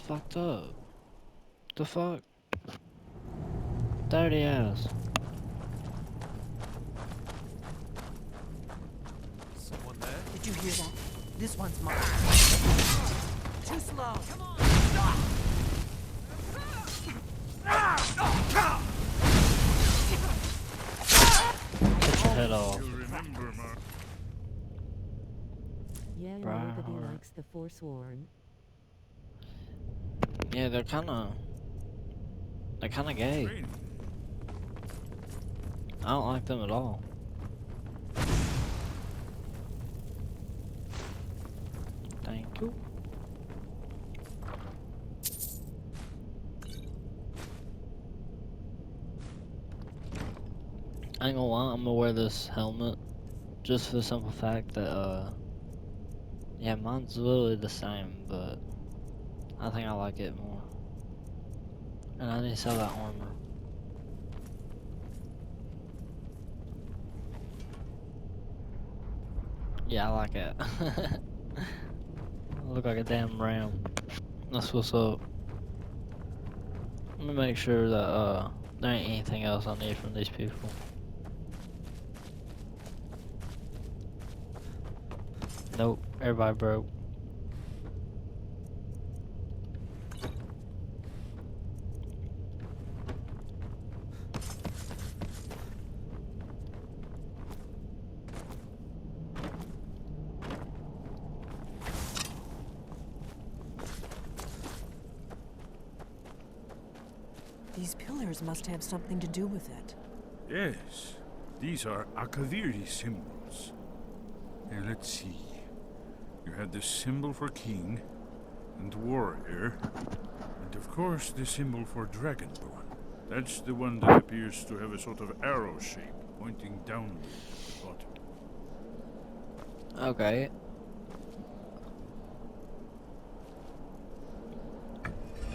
fucked up. The fuck? Dirty ass. Someone there? Did you hear that? This one's mine. Too slow. Come on. Cut your head off. You'll remember, Mark. Yeah, Briar nobody heart. likes the Forsworn. Yeah, they're kinda gay. Training. I don't like them at all. Thank you. I ain't gonna lie, I'm gonna wear this helmet just for the simple fact that, yeah, mine's literally the same, but I think I like it more. And I need to sell that armor. Yeah, I like it. I look like a damn ram. That's what's up. Let me make sure that, there ain't anything else I need from these people. Nope, everybody broke. These pillars must have something to do with it. Yes, these are Akaviri symbols. Now let's see. You had the symbol for king and warrior, and of course the symbol for dragonborn. That's the one that appears to have a sort of arrow shape pointing downward at the bottom. Okay.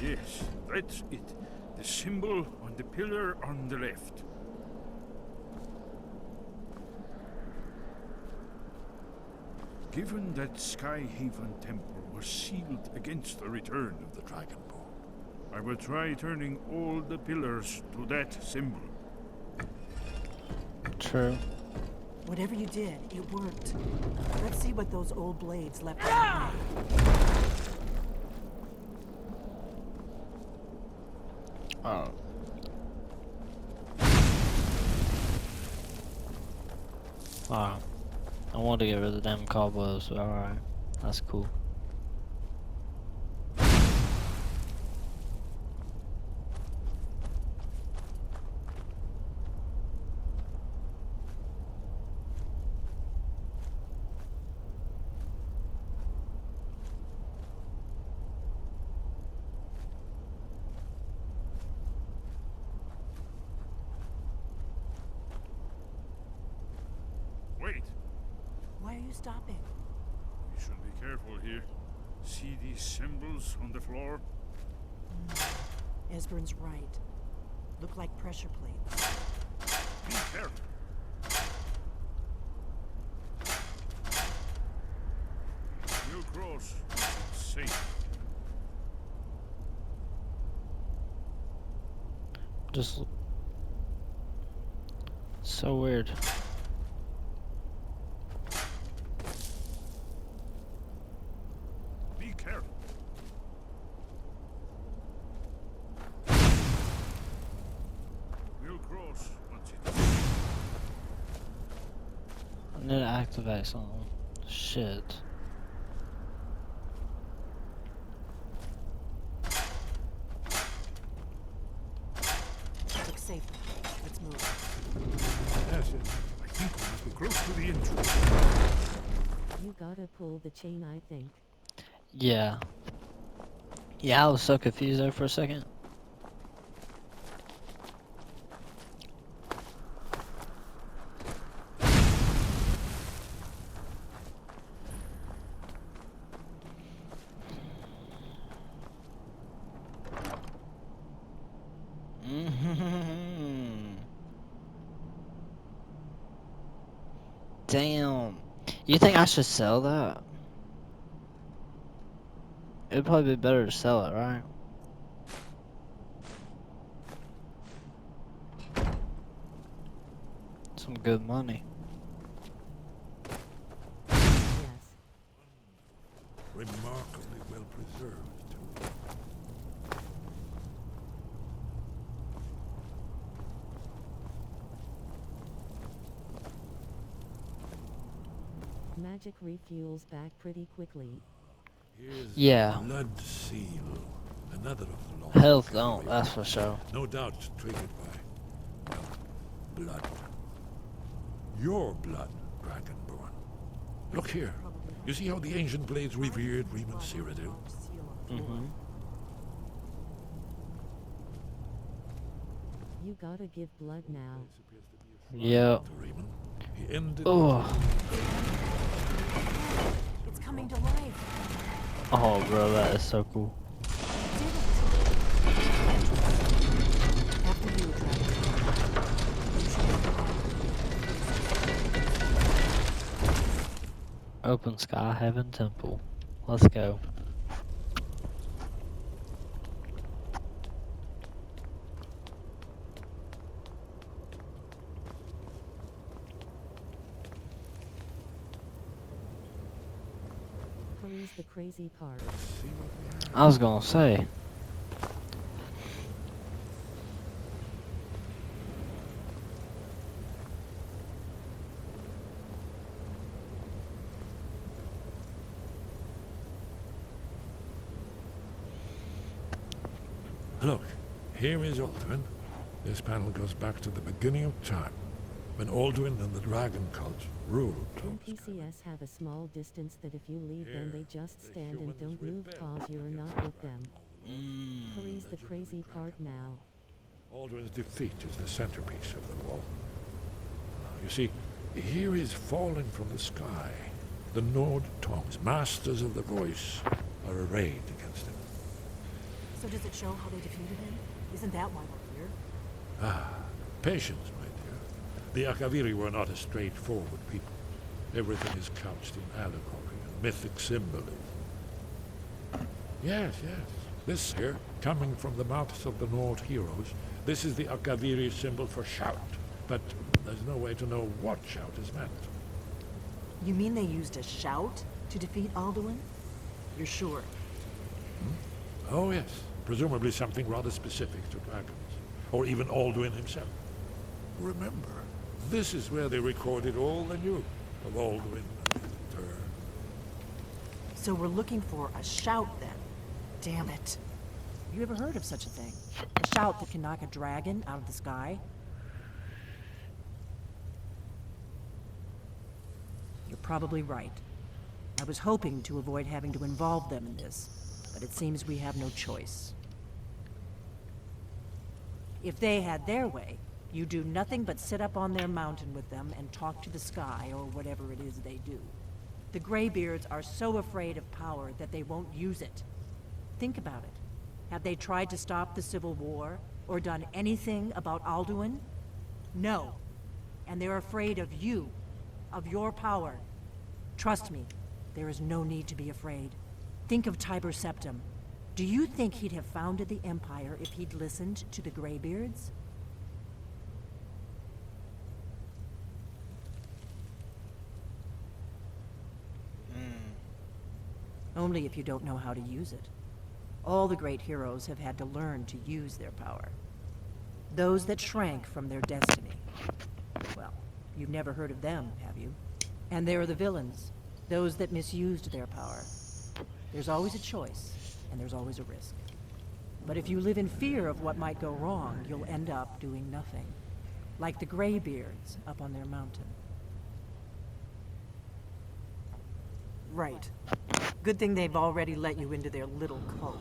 Yes, that's it. The symbol on the pillar on the left. Given that Skyhaven Temple was sealed against the return of the Dragonborn, I will try turning all the pillars to that symbol. True. Whatever you did, it worked. Let's see what those old blades left behind. Oh. Alright. I wanted to get rid of the damn cobwebs, but alright. That's cool. Wait! Why are you stopping? We should be careful here. See these symbols on the floor? Esbern's right. Look like pressure plates. Be careful. We'll cross once it's safe. Just so weird. Be careful. We'll cross once it's safe. I need to activate something. Shit. Looks safe. Let's move. That's it. I think we must be close to the entrance. You gotta pull the chain, I think. Yeah. Yeah, I was so confused there for a second. Damn. You think I should sell that? It'd probably be better to sell it, right? Some good money. Yes. Remarkably well preserved, too. Magic refuels back pretty quickly. Here's Yeah. Blood Seal, another of the laws. Health don't, that's for sure. No doubt triggered by, well, blood. Your blood, Dragonborn. Look here. You see how the ancient blades revered Reman Cyrodiil? Mm-hmm. You gotta give blood now. Yep. To Reman. He ended Oh. It's coming to life. Oh, bro, that is so cool. Did it. After you, Dragon. You should Open Sky Heaven Temple. Let's go. Hurry's the crazy part. I was gonna say. Look, here is Alduin. This panel goes back to the beginning of time, when Alduin and the dragon cult ruled over Skyrim. NPCs have a small distance that if you leave them they just the stand and humans don't move rebelled cause you're against not the with them. Hurry's the crazy part now. Alduin's defeat is the centerpiece of the wall. You see, here is falling from the sky. The Nord tongues, masters of the voice, are arrayed against him. So does it show how they defeated him? Isn't that why we're here? Ah, patience, my dear. The Akaviri were not a straightforward people. Everything is couched in allegory and mythic symbolism. Yes, yes. This here, coming from the mouths of the Nord heroes, this is the Akaviri symbol for shout. But there's no way to know what shout is meant. You mean they used a shout to defeat Alduin? You're sure? Oh, yes. Presumably something rather specific to dragons. Or even Alduin himself. Remember, this is where they recorded all they knew of Alduin and Tur. So we're looking for a shout then. Damn it. You ever heard of such a thing? A shout that can knock a dragon out of the sky? You're probably right. I was hoping to avoid having to involve them in this, but it seems we have no choice. If they had their way, you do nothing but sit up on their mountain with them and talk to the sky or whatever it is they do. The Greybeards are so afraid of power that they won't use it. Think about it. Have they tried to stop the Civil War or done anything about Alduin? No. And they're afraid of you, of your power. Trust me, there is no need to be afraid. Think of Tiber Septim. Do you think he'd have founded the Empire if he'd listened to the Greybeards? Only if you don't know how to use it. All the great heroes have had to learn to use their power. Those that shrank from their destiny. Well, you've never heard of them, have you? And there are the villains, those that misused their power. There's always a choice, and there's always a risk. But if you live in fear of what might go wrong, you'll end up doing nothing. Like the Greybeards up on their mountain. Right. Good thing they've already let you into their little cult.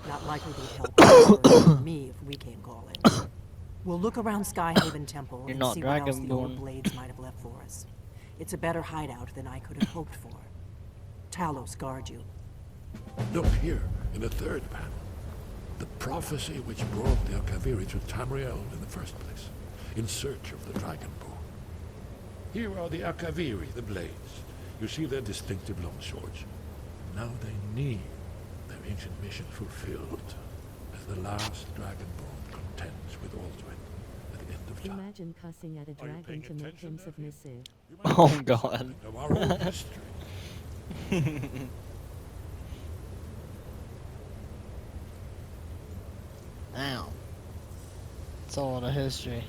Not likely they'd help us or me if we came calling. We'll look around Skyhaven Temple You're and not see what else the Dragonborn. old blades might have left for us. It's a better hideout than I could have hoped for. Talos guard you. Look here, in the third panel. The prophecy which brought the Akaviri to Tamriel in the first place, in search of the Dragonborn. Here are the Akaviri, the blades. You see their distinctive long swords. Now they kneel. ancient mission fulfilled, as the last dragonborn contends with Alduin at the end of time. Imagine cussing at a Are you dragon paying to make attention him there? submissive. You might Oh learn God. something of our own history. Ow. It's all in the history.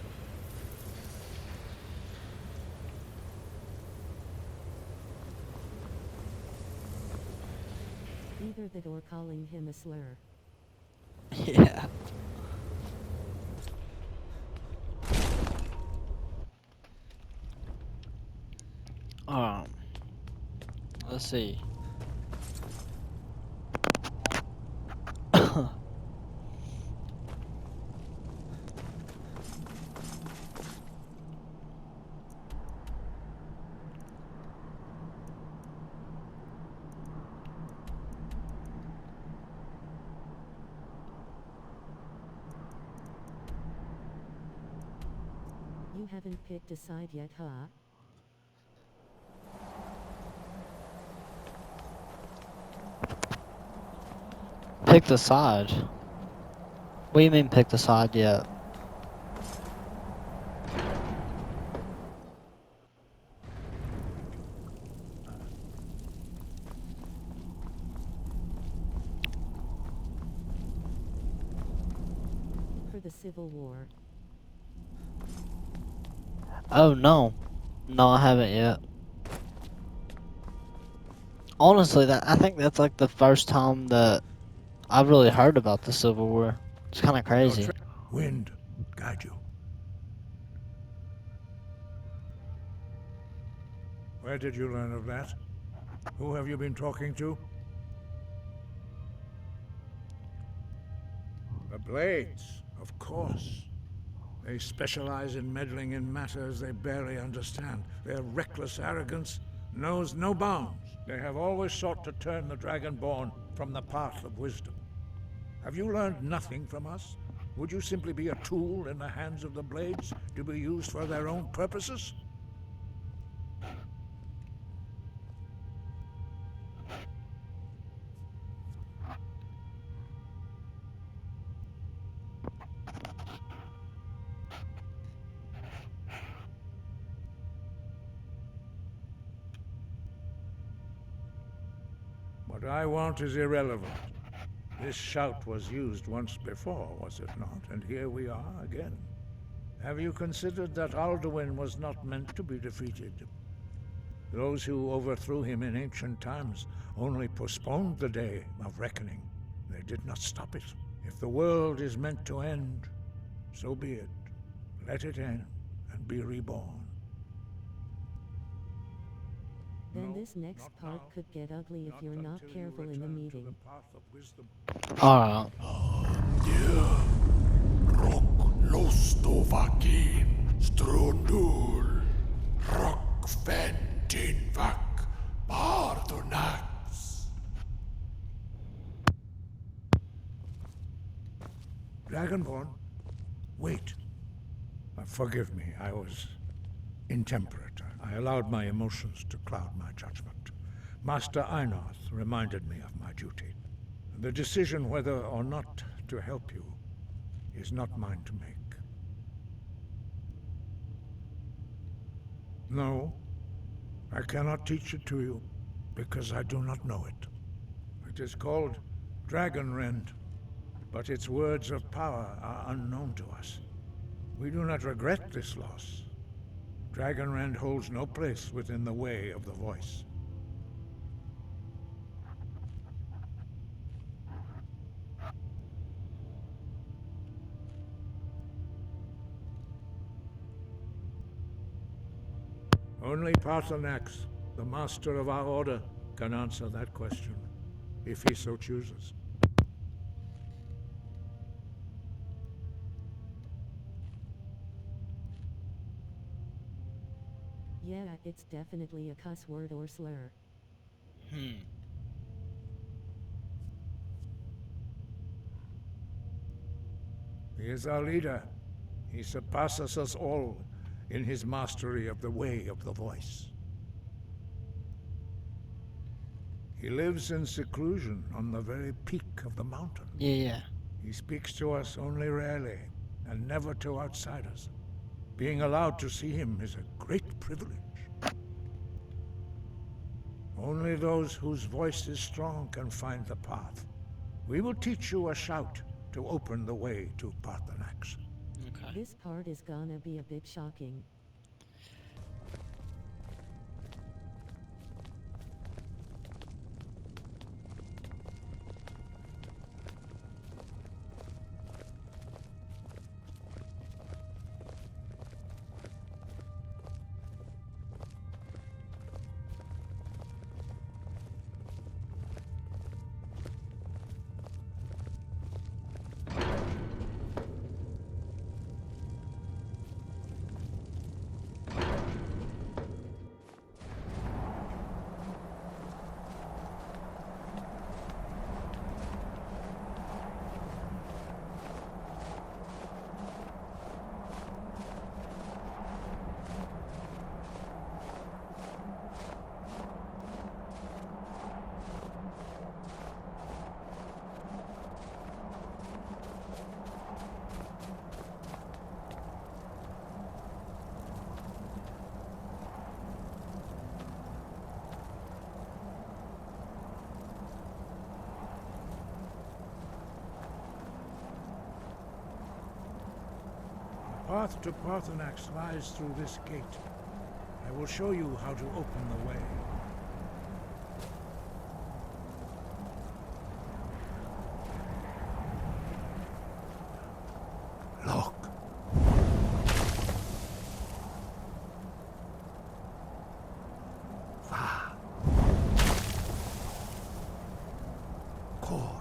Either that or calling him a slur. Yeah. Um. Let's see. You haven't picked a side yet, huh? Pick the side. What do you mean pick the side yet? For the Civil War. Oh no. No, I haven't yet. Honestly, I think that's like the first time that I've really heard about the Civil War. It's kind of crazy. Wind, guide you. Where did you learn of that? Who have you been talking to? The Blades, of course. They specialize in meddling in matters they barely understand. Their reckless arrogance knows no bounds. They have always sought to turn the Dragonborn from the path of wisdom. Have you learned nothing from us? Would you simply be a tool in the hands of the Blades to be used for their own purposes? What I want is irrelevant. This shout was used once before, was it not? And here we are again. Have you considered that Alduin was not meant to be defeated? Those who overthrew him in ancient times only postponed the day of reckoning. They did not stop it. If the world is meant to end, so be it. Let it end and be reborn. Then No, this next not part now. could get ugly if Not you're not until you careful in the return to meeting. path of wisdom. Alright. Rock Lostovakin Strundul Rock Ventinvak Paarthurnax. Dragonborn, wait. Forgive me, I was intemperate. I allowed my emotions to cloud my judgment. Master Einarth reminded me of my duty. The decision whether or not to help you is not mine to make. No, I cannot teach it to you because I do not know it. It is called Dragonrend, but its words of power are unknown to us. We do not regret this loss. Dragonrend holds no place within the way of the voice. Only Paarthurnax, the master of our order, can answer that question, if he so chooses. Yeah, it's definitely a cuss word or slur. He is our leader. He surpasses us all in his mastery of the way of the voice. He lives in seclusion on the very peak of the mountain. Yeah. He speaks to us only rarely, and never to outsiders. Being allowed to see him is a great privilege. Only those whose voice is strong can find the path. We will teach you a shout to open the way to Paarthurnax. Okay. This part is gonna be a bit shocking. The path to Paarthurnax lies through this gate. I will show you how to open the way. Look. Va. Kor.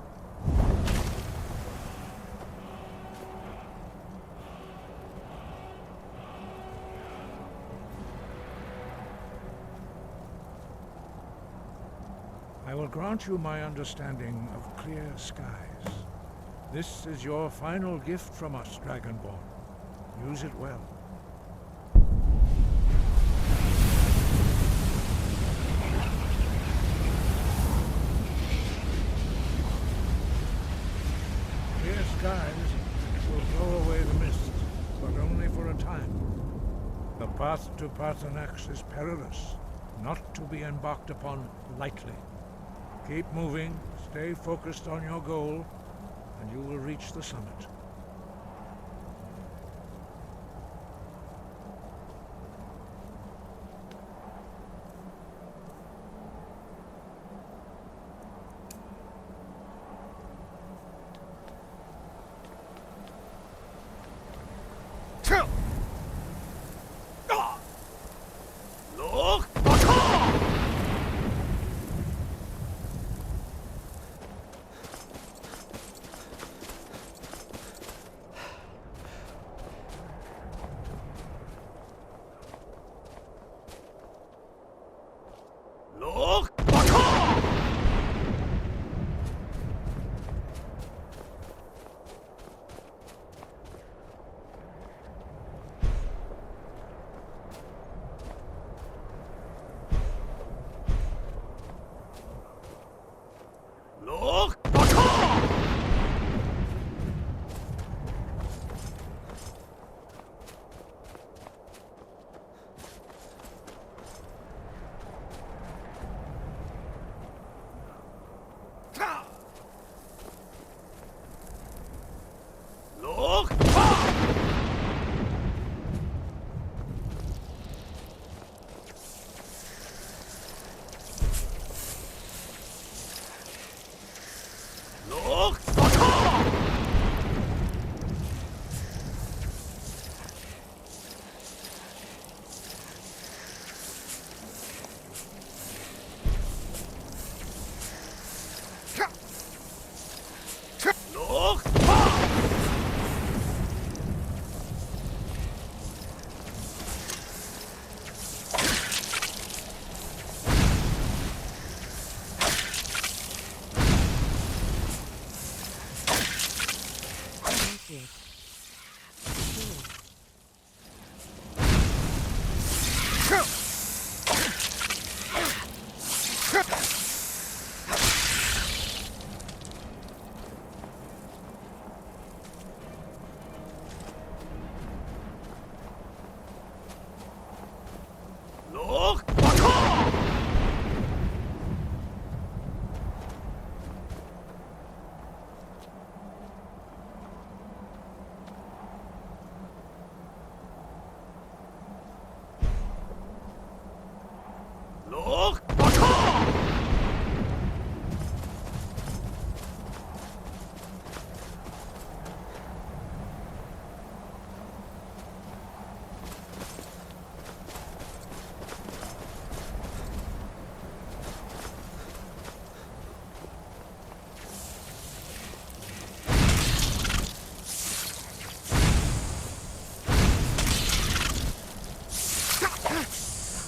I will grant you my understanding of clear skies. This is your final gift from us, Dragonborn. Use it well. Clear skies will blow away the mist, but only for a time. The path to Paarthurnax is perilous, not to be embarked upon lightly. Keep moving, stay focused on your goal, and you will reach the summit.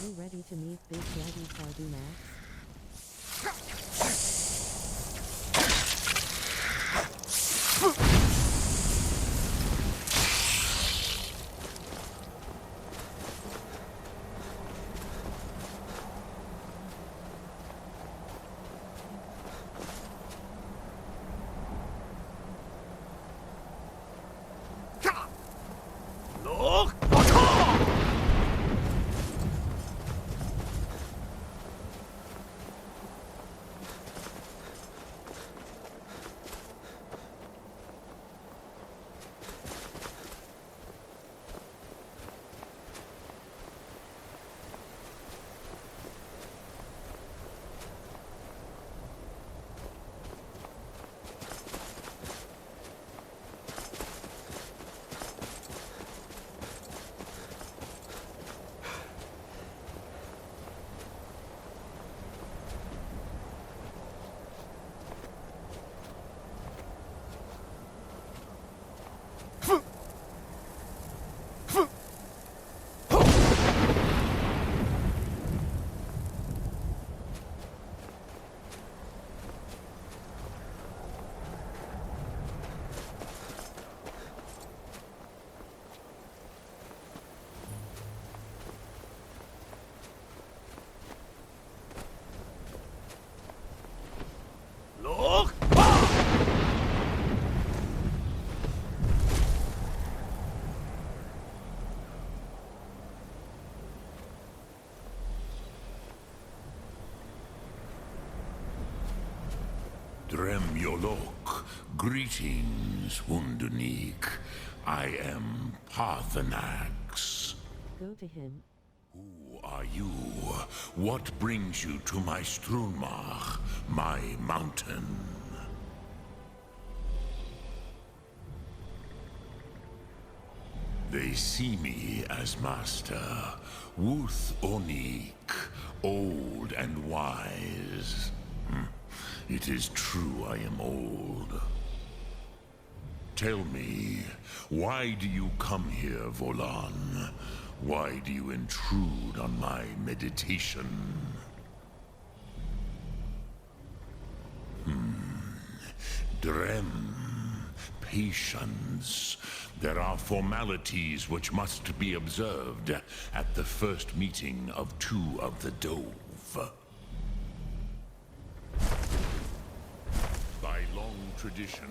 You ready to meet Big Daddy Paarthurnax? Dremyolok, greetings, Wunderneek. I am Paarthurnax. Go to him. Who are you? What brings you to my Strunmach, my mountain? They see me as master, Wuth Onik, old and wise. It is true I am old. Tell me, why do you come here, Volan? Why do you intrude on my meditation? Drem, patience. There are formalities which must be observed at the first meeting of two of the Dove. By long tradition,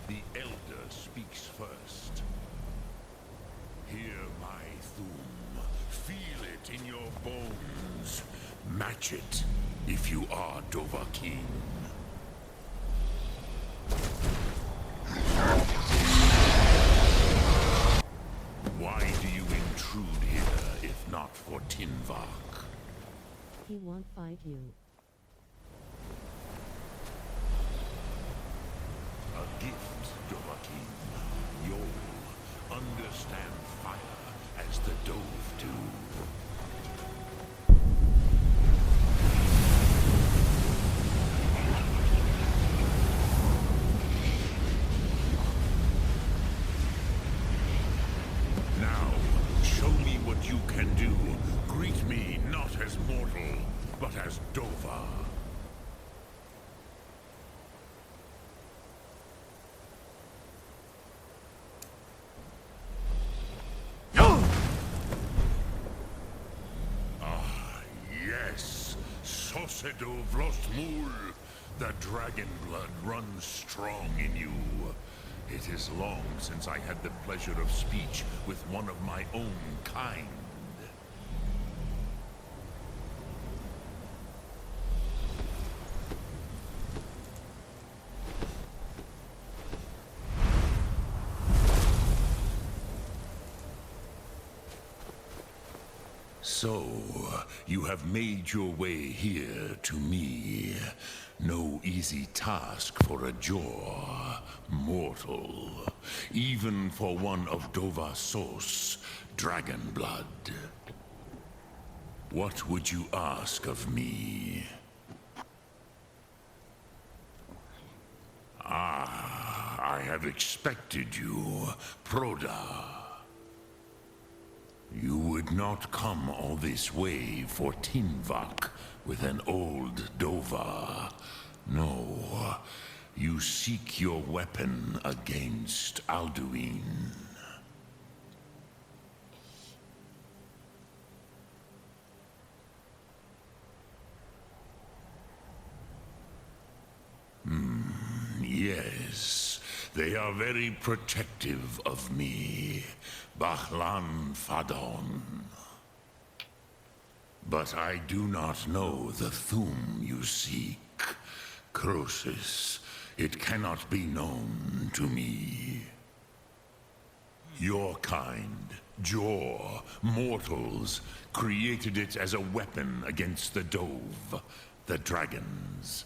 the Elder speaks first. Hear my thum. Feel it in your bones. Match it if you are Dovahkiin. Why do you intrude here if not for Tinvak? He won't fight you. A gift, Dovahkiin. You'll understand fire as the Dove do. Now, show me what you can do. Greet me not as mortal, but as Dova. Yes, Sosedo Vrostmul. The dragon blood runs strong in you. It is long since I had the pleasure of speech with one of my own kind. So, you have made your way here to me. No easy task for a jaw mortal, even for one of Dovassos, dragon blood. What would you ask of me? Ah, I have expected you, Proda. You would not come all this way for Tinvak with an old Dova. No, you seek your weapon against Alduin. Yes, they are very protective of me, Bahlan Fadon. But I do not know the Thum you seek, Croesus. It cannot be known to me. Your kind, Jor, mortals, created it as a weapon against the Dove, the dragons.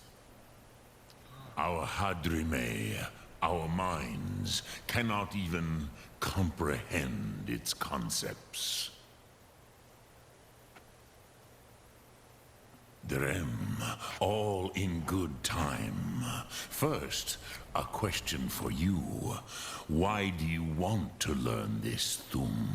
Our Hadrime, our minds, cannot even comprehend its concepts. Drem, all in good time. First, a question for you. Why do you want to learn this Thum?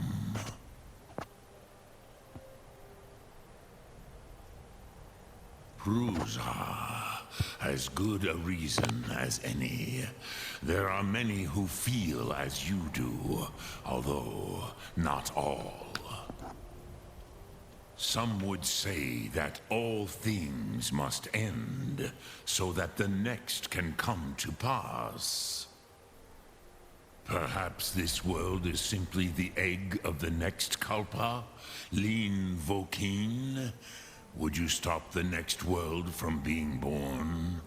Prusa, as good a reason as any. There are many who feel as you do, although not all. Some would say that all things must end, so that the next can come to pass. Perhaps this world is simply the egg of the next Kalpa, Lin Vokin. Would you stop the next world from being born?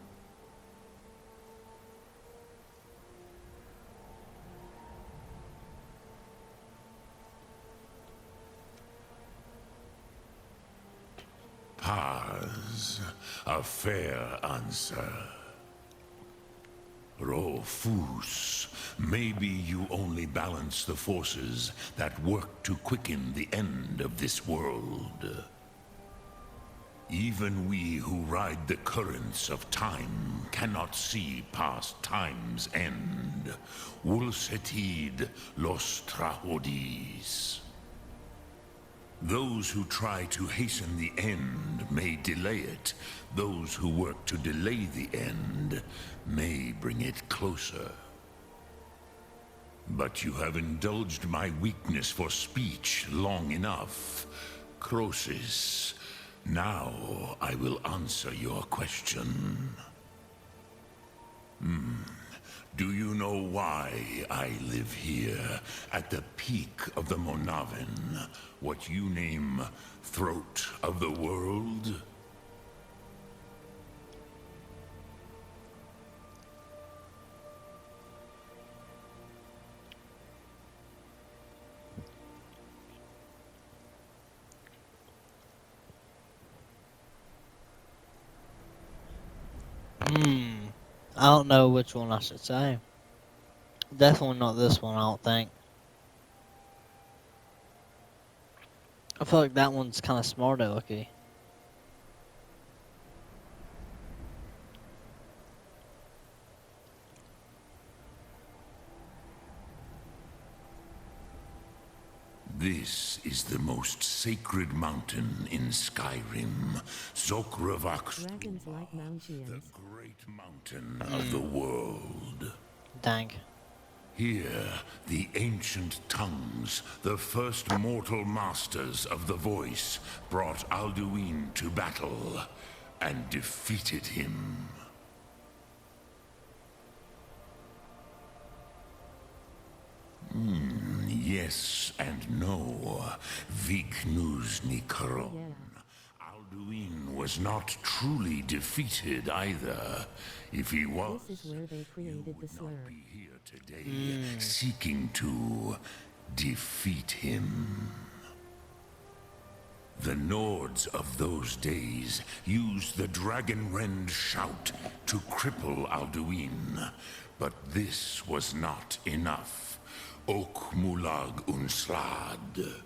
Paz, a fair answer. Rofus, maybe you only balance the forces that work to quicken the end of this world. Even we who ride the currents of time cannot see past time's end. Wulsetid los trahodis. Those who try to hasten the end may delay it. Those who work to delay the end may bring it closer. But you have indulged my weakness for speech long enough. Croesus, now I will answer your question. Do you know why I live here, at the peak of the Monavin, what you name Throat of the World? I don't know which one I should say. Definitely not this one, I don't think. I feel like that one's kind of smart alecky. This is the most sacred mountain in Skyrim, Zokravak, Dragons like the mountains. great mountain of the world. Dang. Here, the ancient tongues, the first mortal masters of the voice, brought Alduin to battle and defeated him. Yes and no. Viknus Nikron. Yeah. Alduin was not truly defeated either. If he was, This is where they created the would slur. not be here today seeking to defeat him. The Nords of those days used the Dragonrend shout to cripple Alduin, but this was not enough. Ok Mulag Unslad.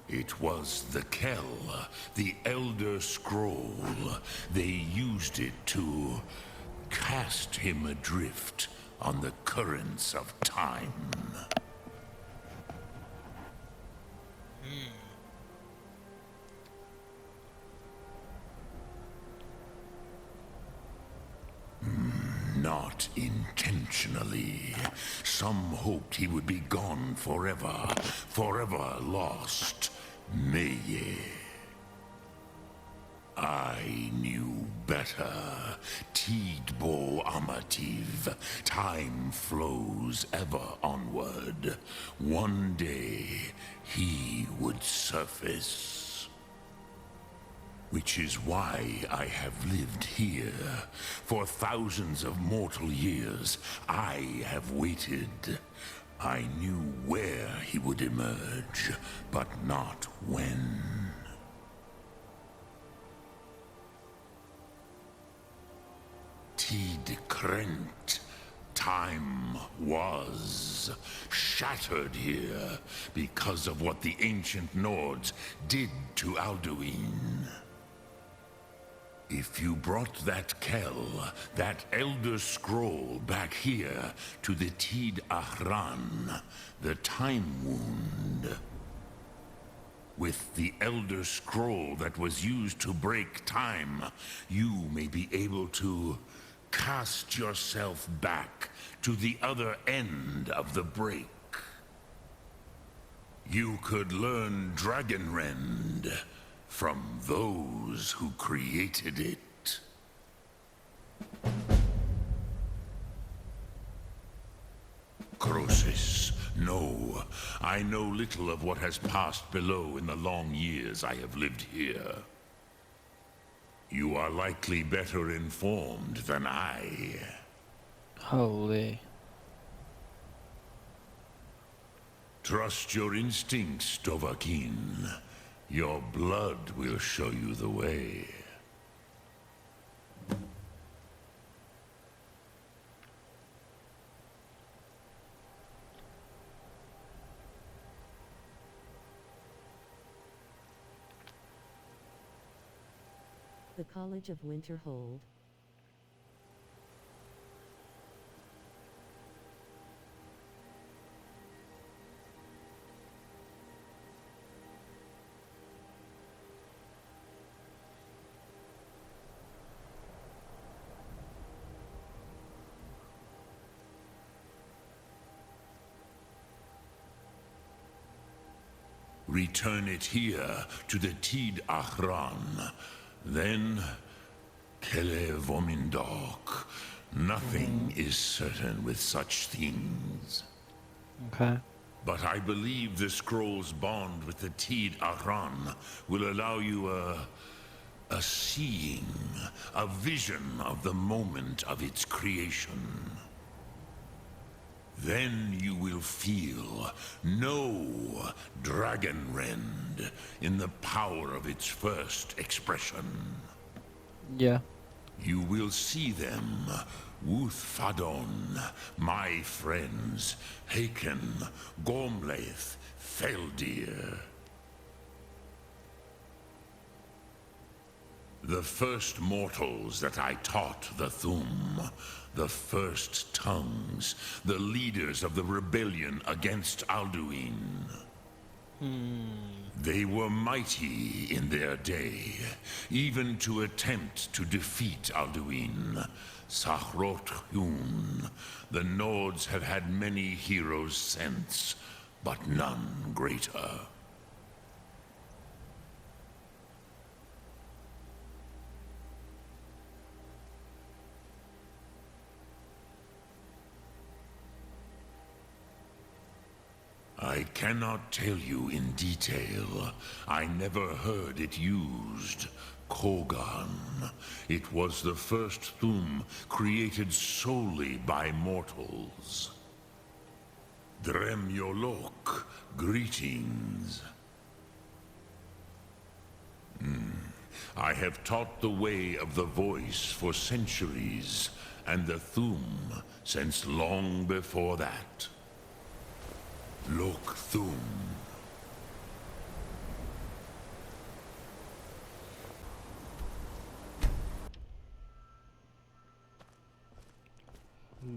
It was the Kell, the Elder Scroll. They used it to cast him adrift on the currents of time. Not intentionally. Some hoped he would be gone forever, forever lost. Meye. I knew better. Tidbo Amativ. Time flows ever onward. One day, he would surface. Which is why I have lived here. For thousands of mortal years, I have waited. I knew where he would emerge, but not when. Tid Krent. Time was shattered here because of what the ancient Nords did to Alduin. If you brought that Kell, that Elder Scroll back here to the Tid Ahran, the Time Wound, with the Elder Scroll that was used to break time, you may be able to cast yourself back to the other end of the break. You could learn Dragonrend from those who created it. Croesus, no. I know little of what has passed below in the long years I have lived here. You are likely better informed than I. Holy. Trust your instincts, Dovahkiin. Your blood will show you the way. The College of Winterhold. Return it here to the Tid Ahran. Then, Kele Vomindok. Nothing is certain with such things. Okay. But I believe the scroll's bond with the Tid Ahran will allow you a seeing, a vision of the moment of its creation. Then you will feel, know Dragonrend in the power of its first expression. Yeah. You will see them, Wuthfadon, my friends, Haken, Gormlaith, Feldir. The first mortals that I taught the Thum, the first tongues, the leaders of the rebellion against Alduin. They were mighty in their day, even to attempt to defeat Alduin. Sahrot Hyun, the Nords have had many heroes since, but none greater. I cannot tell you in detail. I never heard it used. Kogan. It was the first Thum created solely by mortals. Dremyolok, greetings. I have taught the way of the voice for centuries, and the Thum since long before that. Look, Thum.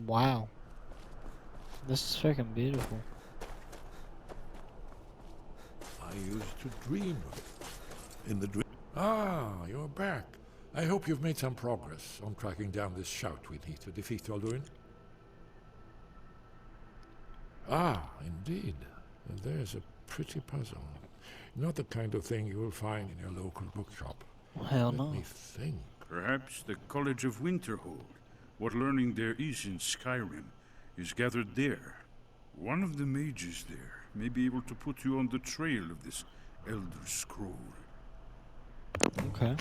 Wow. This is freaking beautiful. I used to dream of it. In the dream. Ah, you're back. I hope you've made some progress on tracking down this shout we need to defeat Alduin. Ah, indeed. And there's a pretty puzzle. Not the kind of thing you will find in your local bookshop. Hell Let no. me think. Perhaps the College of Winterhold, what learning there is in Skyrim, is gathered there. One of the mages there may be able to put you on the trail of this Elder Scroll. Okay.